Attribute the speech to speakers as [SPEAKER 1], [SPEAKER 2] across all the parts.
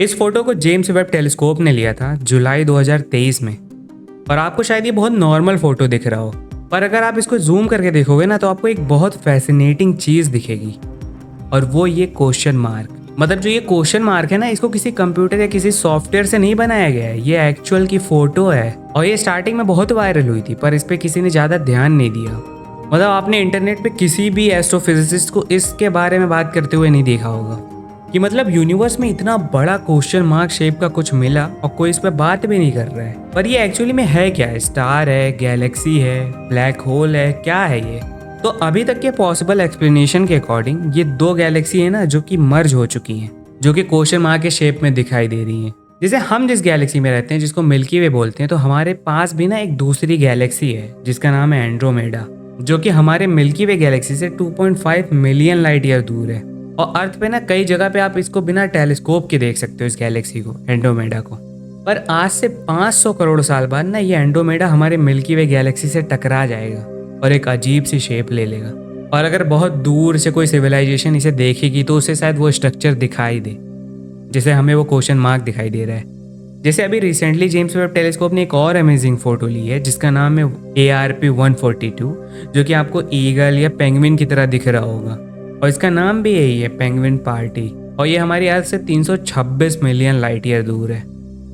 [SPEAKER 1] इस फोटो को James Webb telescope ने लिया था जुलाई 2023 में। और आपको शायद ये बहुत नॉर्मल फोटो दिख रहा हो, पर अगर आप इसको जूम करके देखोगे ना तो आपको एक बहुत फैसिनेटिंग चीज़ दिखेगी, और वो ये क्वेश्चन मार्क। मतलब जो ये क्वेश्चन मार्क है ना, इसको किसी कंप्यूटर या किसी सॉफ्टवेयर से नहीं बनाया गया है, ये एक्चुअल की फोटो है। और ये स्टार्टिंग में बहुत वायरल हुई थी, पर इस पे किसी ने ज़्यादा ध्यान नहीं दिया। मतलब आपने इंटरनेट पे किसी भी एस्ट्रोफिजिसिस्ट को इसके बारे में बात करते हुए नहीं देखा होगा कि मतलब यूनिवर्स में इतना बड़ा क्वेश्चन मार्क शेप का कुछ मिला और कोई इस पर बात भी नहीं कर रहा है। पर ये एक्चुअली में है क्या है? स्टार है, गैलेक्सी है, ब्लैक होल है, क्या है ये? तो अभी तक के पॉसिबल एक्सप्लेनेशन के अकॉर्डिंग ये दो गैलेक्सी है ना जो कि मर्ज हो चुकी हैं, जो कि क्वेश्चन मार्क के शेप में दिखाई दे रही हैं। जैसे हम जिस गैलेक्सी में रहते हैं जिसको मिल्की वे बोलते हैं, तो हमारे पास भी ना एक दूसरी गैलेक्सी है जिसका नाम है एंड्रोमेडा, जो कि हमारे मिल्की वे गैलेक्सी से 2.5 मिलियन लाइट ईयर दूर है। और अर्थ पे ना कई जगह पे आप इसको बिना टेलीस्कोप के देख सकते हो, इस गैलेक्सी को, एंड्रोमेडा को। पर आज से 500 करोड़ साल बाद ना ये एंड्रोमेडा हमारे मिल्की वे गैलेक्सी से टकरा जाएगा और एक अजीब सी शेप ले लेगा। और अगर बहुत दूर से कोई सिविलाइजेशन इसे देखेगी तो उसे शायद वो स्ट्रक्चर दिखाई दे, जैसे हमें वो क्वेश्चन मार्क दिखाई दे रहा है। जैसे अभी रिसेंटली जेम्स वेब टेलीस्कोप ने एक और अमेजिंग फोटो ली है जिसका नाम है ARP-142, जो कि आपको ईगल या पेंगुइन की तरह दिख रहा होगा। और इसका नाम भी यही है, पेंगुइन पार्टी। और ये हमारी अर्थ से 326 मिलियन लाइट ईयर दूर है।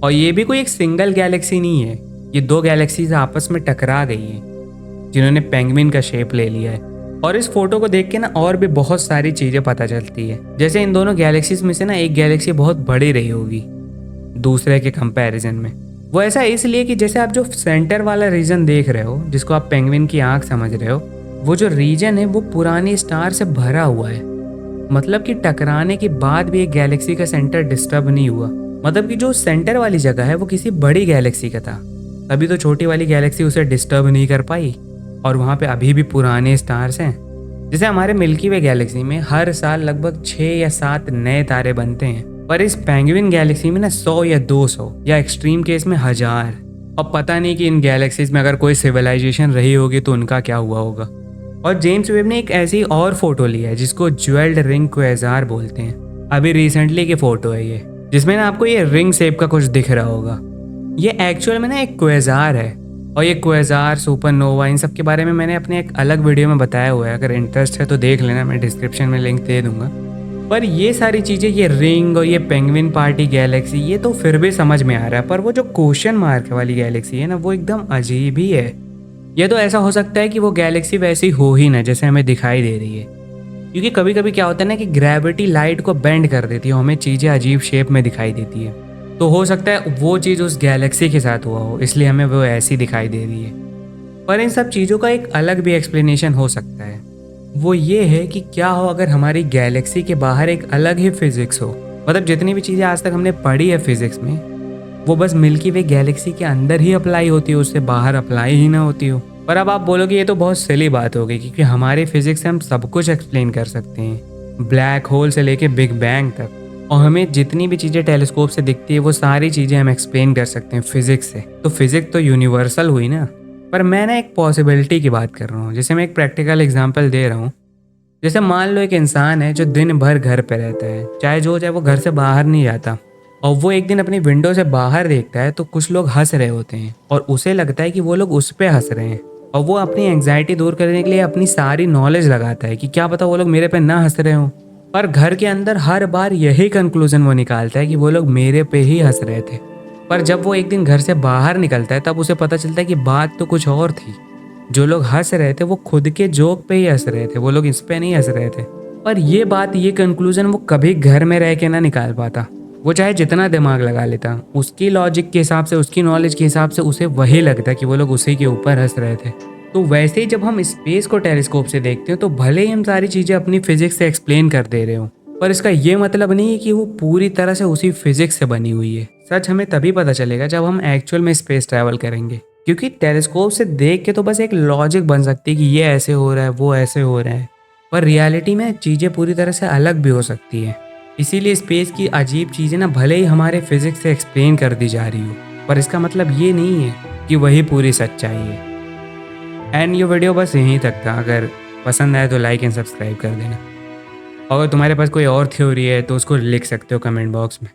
[SPEAKER 1] और ये भी कोई एक सिंगल गैलेक्सी नहीं है, ये दो गैलेक्सीज आपस में टकरा गई हैं जिन्होंने पेंगुइन का शेप ले लिया है। और इस फोटो को देख के ना और भी बहुत सारी चीज़ें पता चलती है। जैसे इन दोनों गैलेक्सीज में से ना एक गैलेक्सी बहुत बड़ी रही होगी दूसरे के कंपैरिजन में। वो ऐसा इसलिए कि जैसे आप जो सेंटर वाला रीजन देख रहे हो, जिसको आप पेंगुइन की आंख समझ रहे हो, वो जो रीजन है वो पुरानी स्टार से भरा हुआ है। मतलब कि टकराने के बाद भी एक गैलेक्सी का सेंटर डिस्टर्ब नहीं हुआ। मतलब कि जो सेंटर वाली जगह है वो किसी बड़ी गैलेक्सी का था, तभी तो छोटी वाली गैलेक्सी उसे डिस्टर्ब नहीं कर पाई। और वहाँ पे अभी भी पुराने स्टार्स हैं। जैसे हमारे मिल्की वे गैलेक्सी में हर साल लगभग 6 या 7 नए तारे बनते हैं, पर इस पेंगुइन गैलेक्सी में ना 100 या 200 या एक्सट्रीम केस में 1000। और पता नहीं कि इन गैलेक्सीज में अगर कोई सिविलाइजेशन रही होगी तो उनका क्या हुआ होगा। और जेम्स वेब ने एक ऐसी और फोटो ली है जिसको ज्वेल्ड रिंग क्वेजार बोलते हैं। अभी रिसेंटली की फोटो है ये, जिसमें ना आपको ये रिंग शेप का कुछ दिख रहा होगा। ये एक्चुअल में ना एक क्वेजार है। और ये क्वेजार, सुपरनोवा, इन सब के बारे में मैंने अपने एक अलग वीडियो में बताया हुआ है, अगर इंटरेस्ट है तो देख लेना, मैं डिस्क्रिप्शन में लिंक दे दूंगा। पर ये सारी चीज़ें, ये रिंग और ये पेंगुइन पार्टी गैलेक्सी, ये तो फिर भी समझ में आ रहा है। पर वो जो क्वेश्चन मार्क वाली गैलेक्सी है ना, वो एकदम अजीब ही है। ये तो ऐसा हो सकता है कि वो गैलेक्सी वैसी हो ही ना जैसे हमें दिखाई दे रही है, क्योंकि कभी कभी क्या होता है ना कि ग्रेविटी लाइट को बेंड कर देती है, हमें चीज़ें अजीब शेप में दिखाई देती है। तो हो सकता है वो चीज़ उस गैलेक्सी के साथ हुआ हो, इसलिए हमें वो ऐसी दिखाई दे रही है। पर इन सब चीज़ों का एक अलग भी एक्सप्लेनेशन हो सकता है। वो ये है कि क्या हो अगर हमारी गैलेक्सी के बाहर एक अलग ही फिजिक्स हो। मतलब जितनी भी चीज़ें आज तक हमने पढ़ी है फिजिक्स में, वो बस मिल्की वे गैलेक्सी के अंदर ही अप्लाई होती हो, उससे बाहर अप्लाई ही ना होती हो। पर अब आप बोलोगे ये तो बहुत सिली बात हो गई, क्योंकि हमारे फिजिक्स से हम सब कुछ एक्सप्लेन कर सकते हैं, ब्लैक होल से लेके बिग बैंग तक। और हमें जितनी भी चीज़ें टेलीस्कोप से दिखती है वो सारी चीज़ें हम एक्सप्लेन कर सकते हैं फिजिक्स से। तो फिजिक्स तो यूनिवर्सल हुई ना। पर मैं ना एक पॉसिबिलिटी की बात कर रहा हूँ। जैसे मैं एक प्रैक्टिकल एग्जांपल दे रहा हूँ। जैसे मान लो एक इंसान है जो दिन भर घर पे रहता है, चाहे वो घर से बाहर नहीं जाता, और वो एक दिन अपनी विंडो से बाहर देखता है तो कुछ लोग हंस रहे होते हैं और उसे लगता है कि वो लोग उस पर हंस रहे हैं। और वो अपनी एंग्जाइटी दूर करने के लिए अपनी सारी नॉलेज लगाता है कि क्या पता वो लोग मेरे पे ना हंस रहे हों। पर घर के अंदर हर बार यही कंक्लूजन वो निकालता है कि वो लोग मेरे पे ही हंस रहे थे। पर जब वो एक दिन घर से बाहर निकलता है तब उसे पता चलता है कि बात तो कुछ और थी। जो लोग हंस रहे थे वो खुद के जोक पे ही हंस रहे थे, वो लोग इस पे नहीं हंस रहे थे। पर ये कंक्लूजन वो कभी घर में रह के ना निकाल पाता। वो चाहे जितना दिमाग लगा लेता, उसकी लॉजिक के हिसाब से, उसकी नॉलेज के हिसाब से उसे वही लगता कि वो लोग उसी के ऊपर हंस रहे थे। तो वैसे ही जब हम स्पेस को टेलीस्कोप से देखते हैं तो भले ही हम सारी चीज़ें अपनी फिजिक्स से एक्सप्लेन कर दे रहे हो, पर इसका ये मतलब नहीं है कि वो पूरी तरह से उसी फिजिक्स से बनी हुई है। सच हमें तभी पता चलेगा जब हम एक्चुअल में स्पेस ट्रैवल करेंगे, क्योंकि टेलीस्कोप से देख के तो बस एक लॉजिक बन सकती है कि ये ऐसे हो रहा है, वो ऐसे हो रहा है, पर रियलिटी में चीज़ें पूरी तरह से अलग भी हो सकती है। इसीलिए स्पेस की अजीब चीज़ें ना भले ही हमारे फिजिक्स से एक्सप्लेन कर दी जा रही हो, पर इसका मतलब ये नहीं है कि वही पूरी सच्चाई है। एंड ये वीडियो बस यहीं तक था। अगर पसंद आए तो लाइक एंड सब्सक्राइब कर देना। अगर तुम्हारे पास कोई और थ्योरी है तो उसको लिख सकते हो कमेंट बॉक्स में।